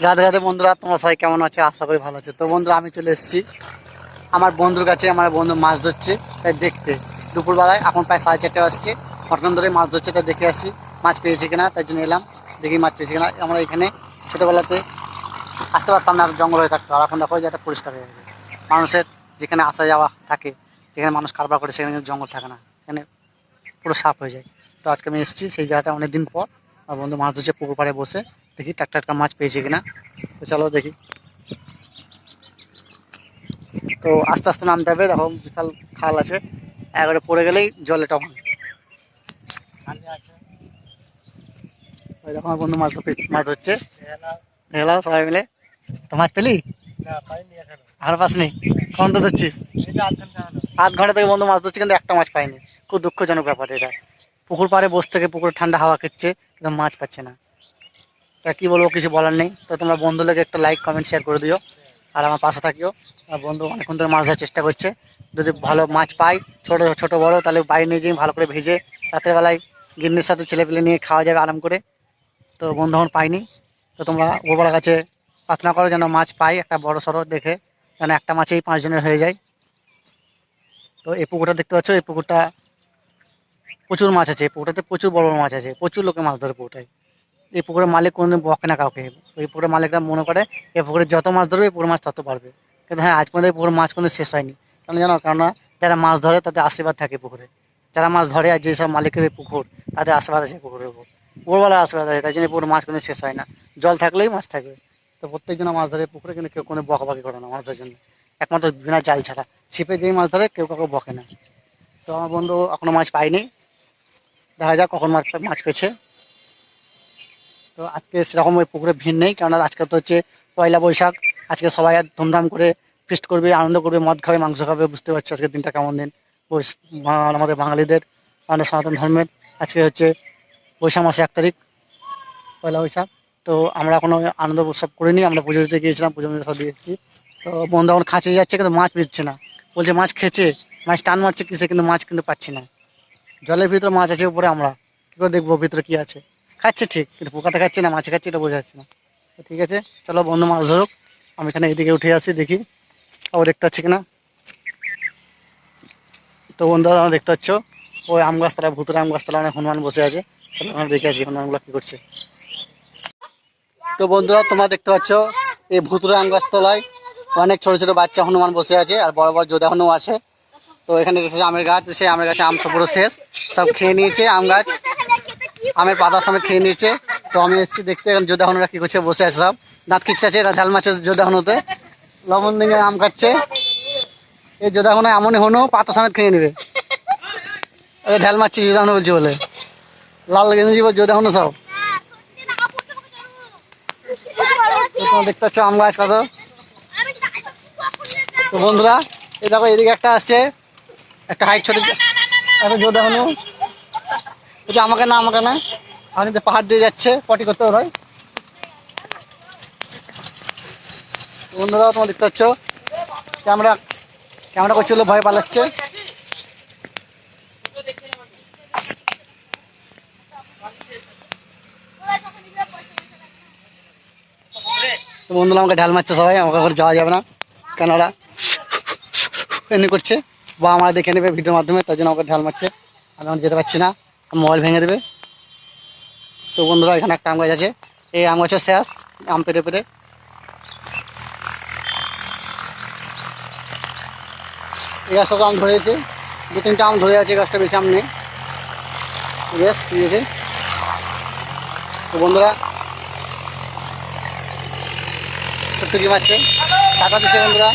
রাধে রাধে বন্ধুরা, তোমরা সবাই কেমন আছে? আশা করি ভালো আছে। তো বন্ধুরা, আমি চলে এসেছি আমার বন্ধুর কাছে। আমার বন্ধু মাছ ধরছে, তাই দেখতে দুপুরবেলায় এখন প্রায় 4:30 আসছে। ঘটনা ধরে মাছ ধরছে, তাই দেখে আসছি মাছ পেয়েছি কিনা, তাই জন্য এলাম দেখি মাছ পেয়েছি কিনা। আমরা এখানে ছোটোবেলাতে আসতে পারতাম না, জঙ্গল হয়ে থাকতো। আর এখন দেখো যে একটা পরিষ্কার হয়ে গেছে। মানুষের যেখানে আসা যাওয়া থাকে, যেখানে মানুষ কারবার করে, সেখানে কিন্তু জঙ্গল থাকে না, সেখানে পুরো সাফ হয়ে যায়। তো আজকে আমি এসেছি সেই জায়গাটা অনেকদিন পর। আমার বন্ধু মাছ ধরছে পুকুর পাড়ে বসে, দেখি টাটকা টাটকা মাছ পেয়েছে কিনা। তো চলো দেখি। তো আস্তে আস্তে নামতে হবে, দেখো বিশাল খাল আছে, একবারে পড়ে গেলেই জলে টমান। ওই দেখো আমার বন্ধু মাছ ধরছে, দেখলাম সবাই মিলে। তো মাছ পেলি? আর পাসনি? কখন তো ধরছিস? 8 ঘন্টা থেকে বন্ধু মাছ ধরছি, কিন্তু একটা মাছ পাইনি। খুব দুঃখজনক ব্যাপার এটা। পুকুর পাড়ে বসে থেকে পুকুরে ঠান্ডা হাওয়া খেচ্ছে, কিন্তু মাছ পাচ্ছে না। তা কি বলবো, কিছু বলার নেই। তো তোমরা বন্ধু লেগে একটা লাইক কমেন্ট শেয়ার করে দিও, আর আমার পাশে থাকিও। আর বন্ধু অনেকক্ষণ ধরে মাছ ধরার চেষ্টা করছে। যদি ভালো মাছ পাই, ছোট ছোট বড়, তাহলে বাড়ি নিয়ে যেয়ে ভালো করে ভেজে রাতের বেলায় গিন্নির সাথে ছেলেপিলে নিয়ে খাওয়া যাবে আরাম করে। তো বন্ধু এখন পাইনি। তো তোমরা ওপরওয়ালার কাছে প্রার্থনা করো যেন মাছ পাই একটা বড় সড়ো দেখে, যেন একটা মাছেই 5 জনের হয়ে যায়। তো এই পুকুরটা দেখতে পাচ্ছ, এই পুকুরটা প্রচুর মাছ আছে। এই পুকুরটাতে প্রচুর বড় বড় মাছ আছে, প্রচুর লোকে মাছ ধরে পুকুরটায়। এই পুকুরের মালিক কোনোদিন বকে না কাউকে। এই পুকুরের মালিকরা মনে করে এই পুকুরে যত মাছ ধরবে, এই পুকুরের মাছ তত পারবে। কিন্তু হ্যাঁ, আজ পর্যন্ত এই পুকুরের মাছ কোনো শেষ হয়নি। কারণ জানো, কেননা যারা মাছ ধরে তাদের আশীর্বাদ থাকে পুকুরে। যারা মাছ ধরে আর যেসব মালিকের এই পুকুর, তাদের আশীর্বাদ আছে পুকুরের উপর, উপরওয়ালার আশীর্বাদ আছে। তাই জন্য পুকুরের মাছ কোনো শেষ হয় না। জল থাকলেই মাছ থাকবে। তো প্রত্যেকজন মাছ ধরে পুকুরে, কিন্তু কেউ কোনো বকাবকি করে না মাছ ধরার জন্য, একমাত্র বিনা জাল ছাড়া। ছিপে যেই মাছ ধরে কেউ কাউকে বকে না। তো আমার বন্ধু এখনো মাছ পাইনি, দেখা যাক কখন মাছ মাছ পেয়েছে। তো আজকে সেরকম ওই পুকুরে ভিড় নেই, কারণ আজকে তো হচ্ছে 1লা বৈশাখ। আজকে সবাই আর ধুমধাম করে ফিস্ট করবে, আনন্দ করবে, মদ খাবে, মাংস খাবে। বুঝতে পারছো আজকের দিনটা কেমন দিন। আমাদের বাঙালিদের, আমাদের সনাতন ধর্মের আজকে হচ্ছে বৈশাখ মাসে 1 তারিখ, 1লা বৈশাখ। তো আমরা কোনো আনন্দ উৎসব করিনি, আমরা পুজো দিতে গিয়েছিলাম, পুজো দিতে সব দিয়েছি। তো বন্ধু এখন খাঁচে যাচ্ছে, কিন্তু মাছ দিচ্ছে না। বলছে মাছ খেয়েছে, মাছ টান মারছে কিসে, কিন্তু মাছ কিন্তু পাচ্ছি না। জলের ভিতরে মাছ আছে, উপরে আমরা কি করে দেখবো ভিতরে কি আছে। খাচ্ছে ঠিক, কিন্তু পোকাতে খাচ্ছে না মাছে খাচ্ছে, এটা বোঝা যাচ্ছে না। তো ঠিক আছে, চলো বন্ধু মাছ ধরুক, আমি এখানে এদিকে উঠে আসি, দেখি ও দেখতে পাচ্ছি কিনা। তো বন্ধুরা আমরা দেখতে পাচ্ছ, ওই আম গাছতলা, ভুতুরে আম গাছতলা অনেক হনুমান বসে আছে। চলো আমরা দেখে আসি হনুমানগুলো কি করছে। তো বন্ধুরা তোমরা দেখতে পাচ্ছ, এই ভুতুরে আম গাছতলায় অনেক ছোট ছোট বাচ্চা হনুমান বসে আছে, আর বড় বড় যোধা হনু আছে। তো এখানে দেখতেছি আমের গাছ, সেই আমের গাছে আম সব পুরো শেষ, সব খেয়ে নিয়েছে আম গাছ, আমের পাতা সমেত খেয়ে নিয়েছে। তো আমি এসেছি দেখতে, এখন যোধা হনুরা কি করছে, বসে আছে সব, দাঁত খিচছে, ঢাল মারছে যোধা হনুতে, লবণ দিয়ে আম খাচ্ছে। এই যোধা হনু এমনই হনু, পাতা সমেত খেয়ে নেবে। ঢাল মারছে যোধা হনু বলছে বলে, লাল গেঞ্জি যোধা হনু সব। তোমরা দেখতে পাচ্ছ আম গাছ কত। তো বন্ধুরা এই দেখো, এদিকে একটা আসছে, একটা হাইট ছোট একটা যোধা হনু, বলছে আমাকে না, আমাকে না। আমি পাহাড় দিয়ে যাচ্ছে, পটি করতে হয়। বন্ধুরা তোমরা দেখতে পাচ্ছ, ক্যামেরা ক্যামেরা করছিল, ভয় পালাচ্ছে। তো বন্ধুরা আমাকে ঢাল মারছে সবাই, আমাকে ঘরে যাওয়া যাবে না, কেন ওরা এমনি করছে, বা আমার দেখে নেবে ভিডিওর মাধ্যমে, তার জন্য আমাকে ঢাল মারছে। আমি এখন যেতে পারছি না, মোবাইল ভেঙে দেবে। তো বন্ধুরা এখানে একটা আম গাছ আছে, এই আম গাছের শেষ, আম পেরে পেরে। এই গাছটাকে আম ধরেছে, 2-3টা আম ধরে আছে, গাছটা বেশি আম নেই, বেশ ঠিক আছে। তো বন্ধুরা সত্যি কি মারছে, টাকা দিচ্ছে বন্ধুরা।